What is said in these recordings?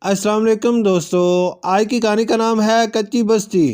السلام علیکم دوستو، آج کی کہانی کا نام ہے کچی بستی۔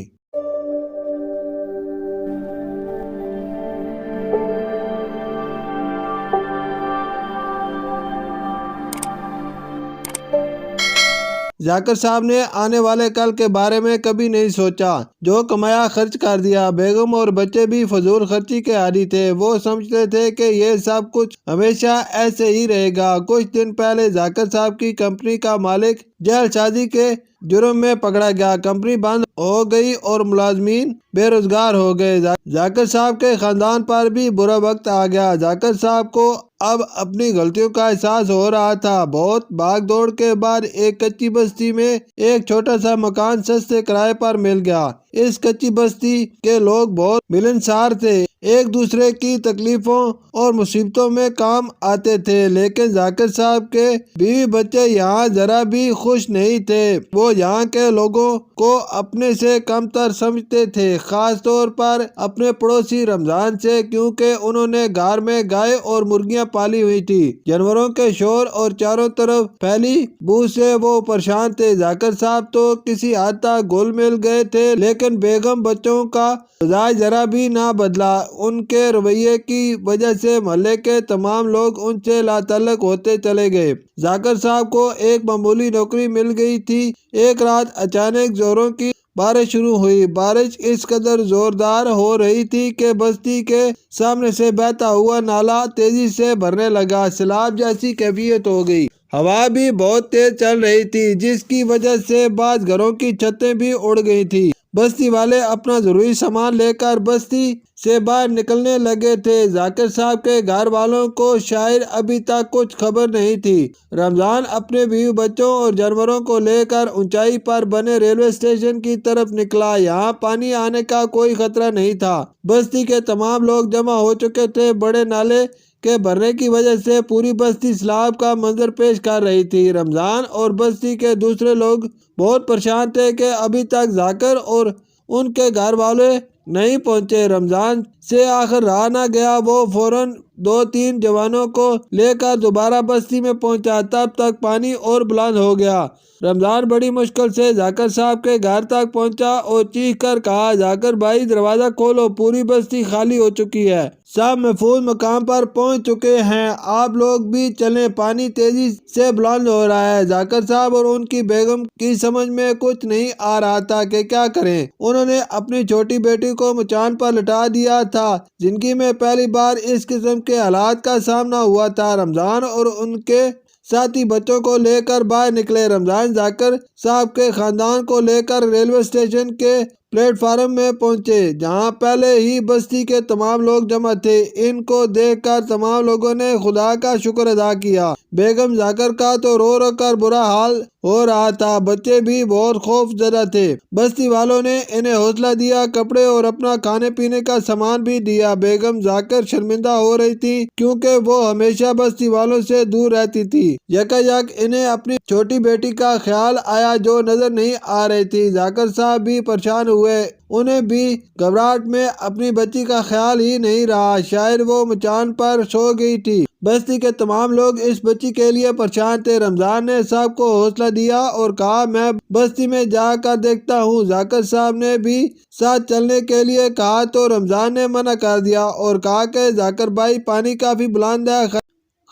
ذاکر صاحب نے آنے والے کل کے بارے میں کبھی نہیں سوچا۔ جو کمایا خرچ کر دیا۔ بیگم اور بچے بھی فضول خرچی کے عادی تھے۔ وہ سمجھتے تھے کہ یہ سب کچھ ہمیشہ ایسے ہی رہے گا۔ کچھ دن پہلے ذاکر صاحب کی کمپنی کا مالک جعل سازی کے جرم میں پکڑا گیا۔ کمپنی بند ہو گئی اور ملازمین بے روزگار ہو گئے۔ ذاکر صاحب کے خاندان پر بھی برا وقت آ گیا۔ ذاکر صاحب کو اب اپنی غلطیوں کا احساس ہو رہا تھا۔ بہت بھاگ دوڑ کے بعد ایک کچی بستی میں ایک چھوٹا سا مکان سستے کرائے پر مل گیا۔ اس کچی بستی کے لوگ بہت ملنسار تھے، ایک دوسرے کی تکلیفوں اور مصیبتوں میں کام آتے تھے، لیکن ذاکر صاحب کے بیوی بچے یہاں ذرا بھی خوش نہیں تھے۔ وہ یہاں کے لوگوں کو اپنے سے کم تر سمجھتے تھے، خاص طور پر اپنے پڑوسی رمضان سے، کیونکہ انہوں نے گھر میں گائے اور مرغیاں پالی ہوئی تھی۔ جانوروں کے شور اور چاروں طرف پھیلی بو سے وہ پریشان تھے۔ ذاکر صاحب تو کسی حد تک گھل مل گئے تھے، لیکن بیگم بچوں کا مزاج ذرا بھی نہ بدلا۔ ان کے رویے کی وجہ سے محلے کے تمام لوگ ان سے لا تعلق ہوتے چلے گئے۔ ذاکر صاحب کو ایک معمولی نوکری مل گئی تھی۔ ایک رات اچانک زوروں کی بارش شروع ہوئی۔ بارش اس قدر زوردار ہو رہی تھی کہ بستی کے سامنے سے بہتا ہوا نالا تیزی سے بھرنے لگا۔ سیلاب جیسی کیفیت ہو گئی۔ ہوا بھی بہت تیز چل رہی تھی، جس کی وجہ سے بعض گھروں کی چھتیں بھی اڑ گئی تھی۔ بستی والے اپنا ضروری سامان لے کر بستی سے باہر نکلنے لگے تھے۔ ذاکر صاحب کے گھر والوں کو شاید ابھی تک کچھ خبر نہیں تھی۔ رمضان اپنے بیوی بچوں اور جانوروں کو لے کر اونچائی پر بنے ریلوے اسٹیشن کی طرف نکلا۔ یہاں پانی آنے کا کوئی خطرہ نہیں تھا۔ بستی کے تمام لوگ جمع ہو چکے تھے۔ بڑے نالے کے بھرنے کی وجہ سے پوری بستی سیلاب کا منظر پیش کر رہی تھی۔ رمضان اور بستی کے دوسرے لوگ بہت پریشان تھے کہ ابھی تک ذاکر اور ان کے گھر والے نہیں پہنچے۔ رمضان سے آخر رہا نہ گیا۔ وہ فوراً 2-3 جوانوں کو لے کر دوبارہ بستی میں پہنچا۔ تب تک پانی اور بلند ہو گیا۔ رمضان بڑی مشکل سے ذاکر صاحب کے گھر تک پہنچا اور چیخ کر کہا، ذاکر بھائی دروازہ کھولو، پوری بستی خالی ہو چکی ہے۔ سب محفوظ مقام پر پہنچ چکے ہیں، آپ لوگ بھی چلیں، پانی تیزی سے بلند ہو رہا ہے۔ ذاکر صاحب اور ان کی بیگم کی سمجھ میں کچھ نہیں آ رہا تھا کہ کیا کریں۔ انہوں نے اپنی چھوٹی بیٹی کو مچان پر لٹا دیا تھا۔ زندگی میں پہلی بار اس قسم کے حالات کا سامنا ہوا تھا۔ رمضان اور ان کے ساتھی بچوں کو لے کر باہر نکلے۔ رمضان ذاکر صاحب کے خاندان کو لے کر ریلوے اسٹیشن کے پلیٹ فارم میں پہنچے، جہاں پہلے ہی بستی کے تمام لوگ جمع تھے۔ ان کو دیکھ کر تمام لوگوں نے خدا کا شکر ادا کیا۔ بیگم ذاکر کا تو رو رو کر برا حال ہو رہا تھا، بچے بھی بہت خوف زدہ تھے۔ بستی والوں نے انہیں حوصلہ دیا، کپڑے اور اپنا کھانے پینے کا سامان بھی دیا۔ بیگم ذاکر شرمندہ ہو رہی تھی، کیونکہ وہ ہمیشہ بستی والوں سے دور رہتی تھی۔ یکایک انہیں اپنی چھوٹی بیٹی کا خیال آیا جو نظر نہیں آ رہی تھی۔ ذاکر صاحب بھی پریشان ہوئے۔ انہیں بھی گھبراہٹ میں اپنی بچی کا خیال ہی نہیں رہا، شاید وہ مچان پر سو گئی تھی۔ بستی کے تمام لوگ اس بچی کے لیے پریشان تھے۔ رمضان نے سب کو حوصلہ دیا اور کہا، میں بستی میں جا کر دیکھتا ہوں۔ ذاکر صاحب نے بھی ساتھ چلنے کے لیے کہا تو رمضان نے منع کر دیا اور کہا کہ ذاکر بھائی پانی کافی بلند ہے،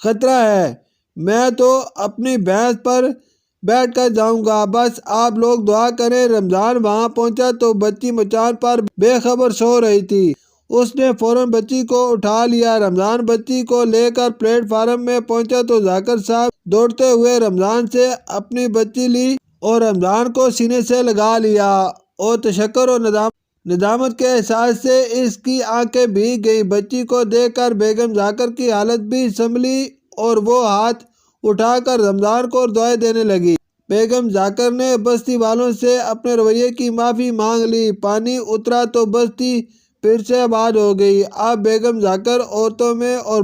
خطرہ ہے، میں تو اپنی بھینس پر بیٹھ کر جاؤں گا، بس آپ لوگ دعا کریں۔ رمضان وہاں پہنچا تو بچی مچان پر بے خبر سو رہی تھی۔ اس نے فوراً بچی کو اٹھا لیا۔ رمضان بچی کو لے کر پلیٹ فارم میں پہنچا تو ذاکر صاحب دوڑتے ہوئے رمضان سے اپنی بچی لی اور رمضان کو سینے سے لگا لیا، اور تشکر اور ندامت کے احساس سے اس کی آنکھیں بھیگ گئیں۔ بچی کو دیکھ کر بیگم ذاکر کی حالت بھی سنبھلی اور وہ ہاتھ اٹھا کر رمضان کو دعائیں دینے لگی۔ بیگم ذاکر نے بستی والوں سے اپنے رویے کی معافی مانگ لی۔ پانی اترا تو بستی پھر سے آباد ہو گئی۔ اب بیگم ذاکر عورتوں میں اور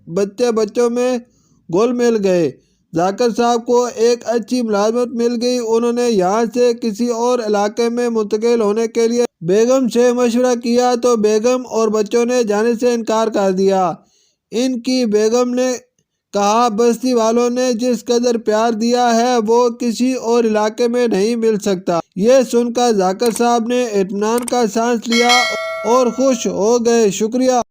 بچے بچوں میں گھل مل گئے۔ ذاکر صاحب کو ایک اچھی ملازمت مل گئی۔ انہوں نے یہاں سے کسی اور علاقے میں منتقل ہونے کے لیے بیگم سے مشورہ کیا تو بیگم اور بچوں نے جانے سے انکار کر دیا۔ ان کی بیگم نے کہا بستی والوں نے جس قدر پیار دیا ہے وہ کسی اور علاقے میں نہیں مل سکتا۔ یہ سن کر ذاکر صاحب نے اطمینان کا سانس لیا اور خوش ہو گئے۔ شکریہ۔